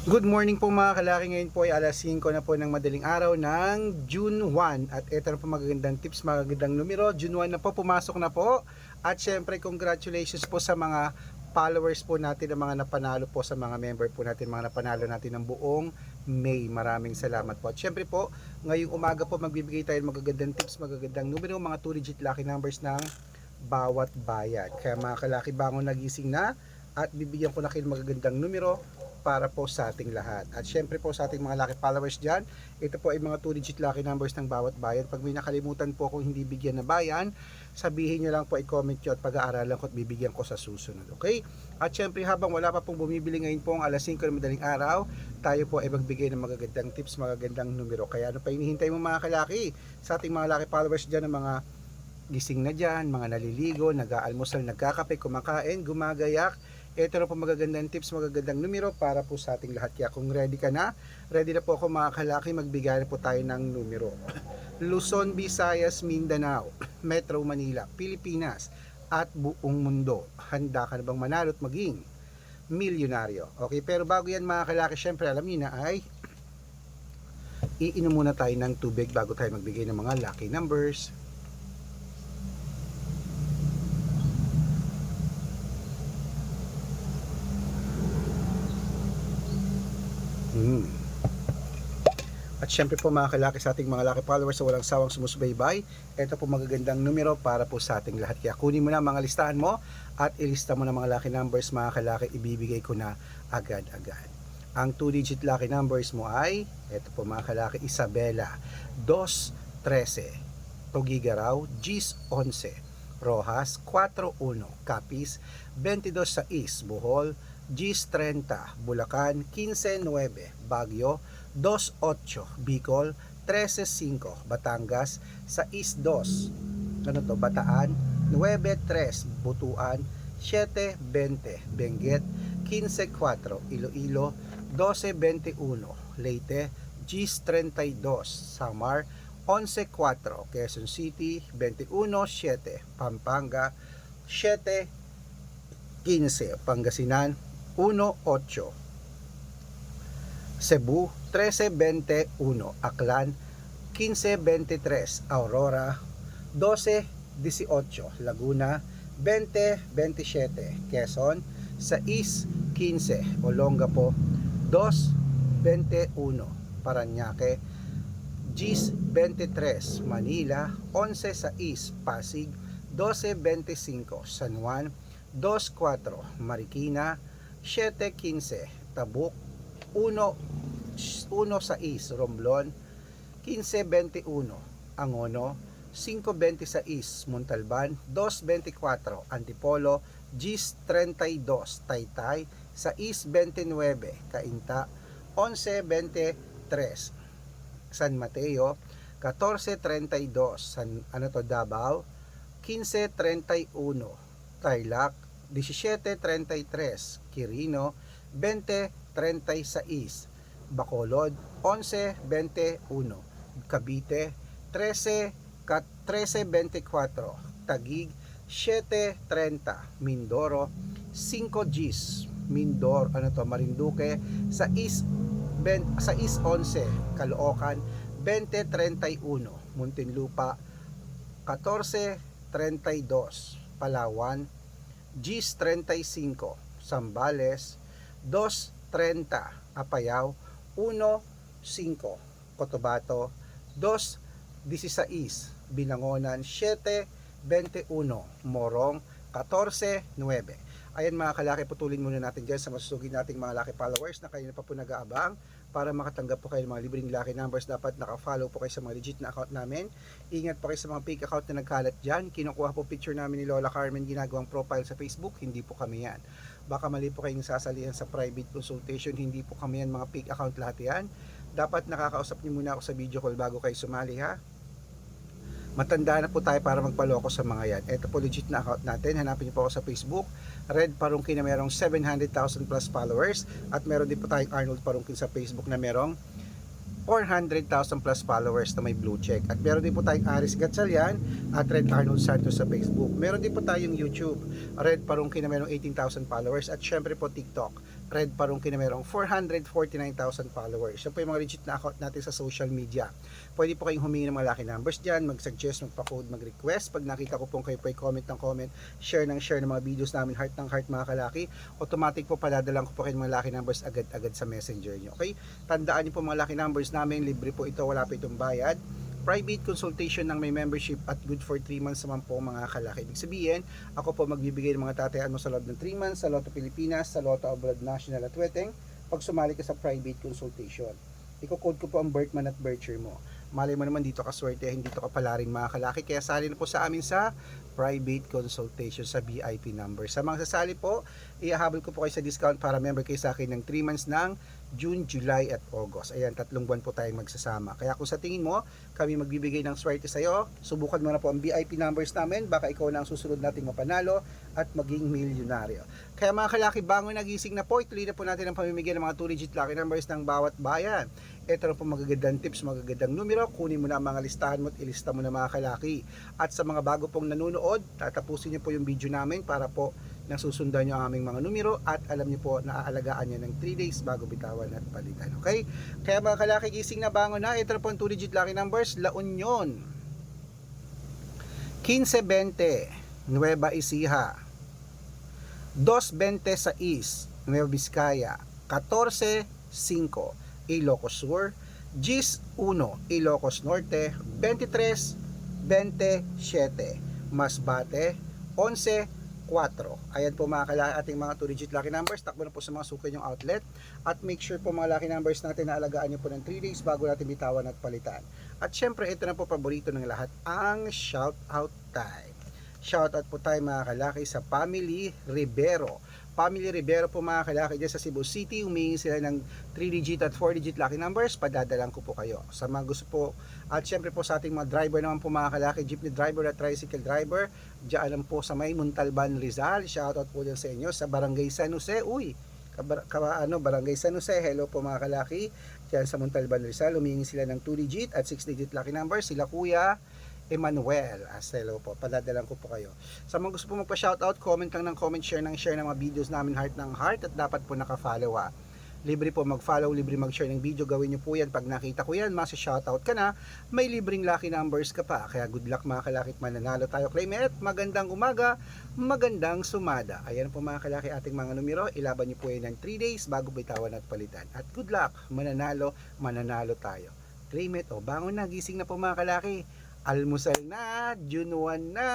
Good morning po mga kalaki. Ngayon po ay alas 5 na po ng madaling araw ng June 1. At ito na po magagandang tips, magagandang numero. June 1 na po, pumasok na po. At syempre congratulations po sa mga followers po natin, ang mga napanalo po, sa mga member po natin, mga napanalo natin ng buong May. Maraming salamat po. At syempre po, ngayong umaga po magbibigay tayo ng magagandang tips, magagandang numero, mga 2-digit lucky numbers ng bawat bayan. Kaya mga kalaki, bangon nagising na at bibigyan ko na kayo ng magagandang numero para po sa ating lahat. At syempre po sa ating mga lucky followers dyan, ito po ay mga 2-digit lucky numbers ng bawat bayan. Pag may nakalimutan po kung hindi bigyan na bayan, sabihin nyo lang po, i-comment nyo at pag-aaralan ko at bibigyan ko sa susunod. Okay? At syempre habang wala pa pong bumibili ngayon po ang alas 5 ng madaling araw, tayo po ay magbigay ng magagandang tips, magagandang numero. Kaya ano pa hinihintay mo mga kalaki? Sa ating mga lucky followers dyan, ng mga gising na dyan, mga naliligo, nag-aalmusal, nagkakape, kumakain, gumagayak. Ito na po magagandang tips, magagandang numero para po sa ating lahat. Kaya kung ready ka na, ready na po ako mga kalaki, magbigay na po tayo ng numero. Luzon, Visayas, Mindanao, Metro Manila, Pilipinas, at buong mundo. Handa ka na bang manalo at maging milyonaryo? Okay, pero bago yan mga kalaki, syempre alam niyo na ay iinom muna tayo ng tubig bago tayo magbigay ng mga lucky numbers. At syempre po mga kalaki, sa ating mga lucky followers sa walang sawang sumusubaybay, ito po magagandang numero para po sa ating lahat. Kaya kunin mo na mga listahan mo at ilista mo na mga lucky numbers mga kalaki, ibibigay ko na agad-agad. Ang 2-digit lucky numbers mo ay, ito po mga kalaki, Isabela, 2-13, Tugigaraw, Gis 11, Rojas, 4-1, Capiz, 22-6, Bohol, Gis 30, Bulacan, 15-9, Baguio, 2-8, Bicol, 13-5, Batangas, 6-2, Bataan, 9-3, Butuan, 7-20, Benguet, 15-4, Iloilo, 12-21, Leyte, Gis 32, Samar, 11-4, Quezon City, 21-7, Pampanga, 7-15, Pangasinan, 1-8, Cebu, 13-21, Aklan, 15-23, Aurora, 12-18, Laguna, 20-27, Quezon, 6-15, Olongapo, 2-21, Paranaque, Gis 23, Manila, 11-6, Pasig, 12-25, San Juan, 2-4, Marikina, 7-15, Tabuk, 1-6, Romblon, 15-21, Angono, 5-26, Montalban, 2-24, Antipolo, Gis 32, Taytay, 6-29, Cainta, 11-23, San Mateo, 14-32, Davao, 15-31, Tarlac, 17-33, Quirino, 20-36, Bacolod, 11-21, Cavite, 13-24, Taguig, 7-30, Mindoro, 5 Gis, Marinduque, 6-11, Caloocan, 20-31, Muntinlupa, 14-32, Palawan, Gis 35, Zambales, 2-30, Apayao, 1-5, Cotabato, 2-16, Binangonan, 7-21, Morong, 14-9. Ayan mga kalaki, putulin muna natin dyan sa masusugin nating mga lucky followers na kayo na pa po nag-aabang. Para makatanggap po kayo ng mga libreng lucky numbers, dapat naka-follow po kayo sa mga legit na account namin. Ingat po kayo sa mga fake account na nagkalat dyan. Kinukuha po picture namin ni Lola Carmen, ginagawang profile sa Facebook. Hindi po kami yan. Baka mali po kayong sasalihan sa private consultation. Hindi po kami yan, mga fake account lahat yan. Dapat nakakausap niyo muna ako sa video call bago kayo sumali, ha. Matanda na po tayo para magpaloko sa mga yan. Ito po legit na account natin. Hanapin niyo po ako sa Facebook, Red Parungkin, na merong 700,000 plus followers. At meron din po tayong Arnold Parungkin sa Facebook na merong 400,000 plus followers na may blue check. At meron din po tayong Aris Gatchalian at Red Arnold Santos sa Facebook. Meron din po tayong YouTube, Red Parungkin, na merong 18,000 followers. At syempre po TikTok, Red Parungki na mayroong 449,000 followers. Yan po yung mga legit na account natin sa social media. Pwede po kayong humingi ng mga lucky numbers dyan, mag-suggest, magpa-code, mag-request. Pag nakita ko po kayo po comment ng comment, share ng mga videos namin, heart ng heart mga kalaki, automatic po padadalang ko po kayo ng mga lucky numbers agad-agad sa messenger nyo. Okay? Tandaan niyo po mga lucky numbers namin, libre po ito, wala po itong bayad. Private consultation ng may membership at good for 3 months naman po mga kalaki. Ibig sabihin, ako po magbibigay ng mga tatayaan mo sa loob ng 3 months sa Lotto Pilipinas, sa Lotto Abroad National at Weteng pag sumali ka sa private consultation. Iko-code ko po ang birth month at birth year mo. Malay mo naman dito ka swerte, hindi dito ka palarin mga kalaki. Kaya sali na po sa amin sa private consultation sa VIP number. Sa mga sasali po, ihahabol ko po kayo sa discount para member kayo sa akin ng 3 months ng June, July at August. Ayan, 3 buwan po tayong magsasama. Kaya kung sa tingin mo, kami magbibigay ng swerte sa iyo, subukan mo na po ang VIP numbers namin. Baka ikaw na ang susunod nating mapanalo at maging milyonaryo. Kaya mga kalaki, bangon nagising na po. Ituloy na po natin ang pamimigay ng mga 2-digit lucky numbers ng bawat bayan. Ito na po magagandang tips, magagandang numero. Kunin mo na ang mga listahan mo at ilista mo na mga kalaki. At sa mga bago pong nanonood, tatapusin niyo po yung video namin para po nasusundan nyo ang aming mga numero at alam nyo po na aalagaan nyo ng 3 days bago bitawan at palitan. Okay? Kaya mga kalaki, gising na, bangon na. Ito na po ang 2-digit lucky numbers. La Union, 15-20, Nueva Ecija, 2-26, Nueva Vizcaya, 14-5, Ilocos Sur, 10-1, Ilocos Norte, 23-27, Masbate, 11-4. Ayan po mga kalaki, ating mga 2-digit lucky numbers. Takbo na po sa mga suki nyong outlet at make sure po mga lucky numbers natin na alagaan nyo po ng 3 days bago natin bitawan at palitan. At syempre ito na po paborito ng lahat, ang shout out time. Shout out po tayo mga kalaki sa Family Rivero. Family Rivero po mga kalaki dyan sa Cebu City, humingi sila ng 3-digit at 4-digit lucky numbers, padadalang ko po kayo. Sa mga gusto po, at syempre po sa ating mga driver naman po mga kalaki, jeepney driver at tricycle driver, dyan lang po sa may Montalban, Rizal. Shoutout po dyan sa inyo, sa Barangay San Jose. Barangay San Jose, hello po mga kalaki. Dyan sa Montalban, Rizal, humingi sila ng 2-digit at 6-digit lucky numbers. Sila Kuya Emmanuel, hello po, padadalang ko po kayo. Sa mga gusto po magpa-shoutout, comment lang ng comment, share ng mga videos namin, heart ng heart, at dapat po naka-follow Libre po mag-follow, libre mag-share ng video, gawin nyo po yan. Pag nakita ko yan, masa-shoutout ka na, may libreng lucky numbers ka pa. Kaya good luck mga kalaki, mananalo tayo. Claimet, magandang umaga, magandang sumada. Ayan po mga kalaki, ating mga numero, ilaban nyo po yan ng 3 days bago bitawan at palitan. At good luck, mananalo tayo. Claimet, bangon na, gising na po mga kalaki. Almusal na, June 1 na.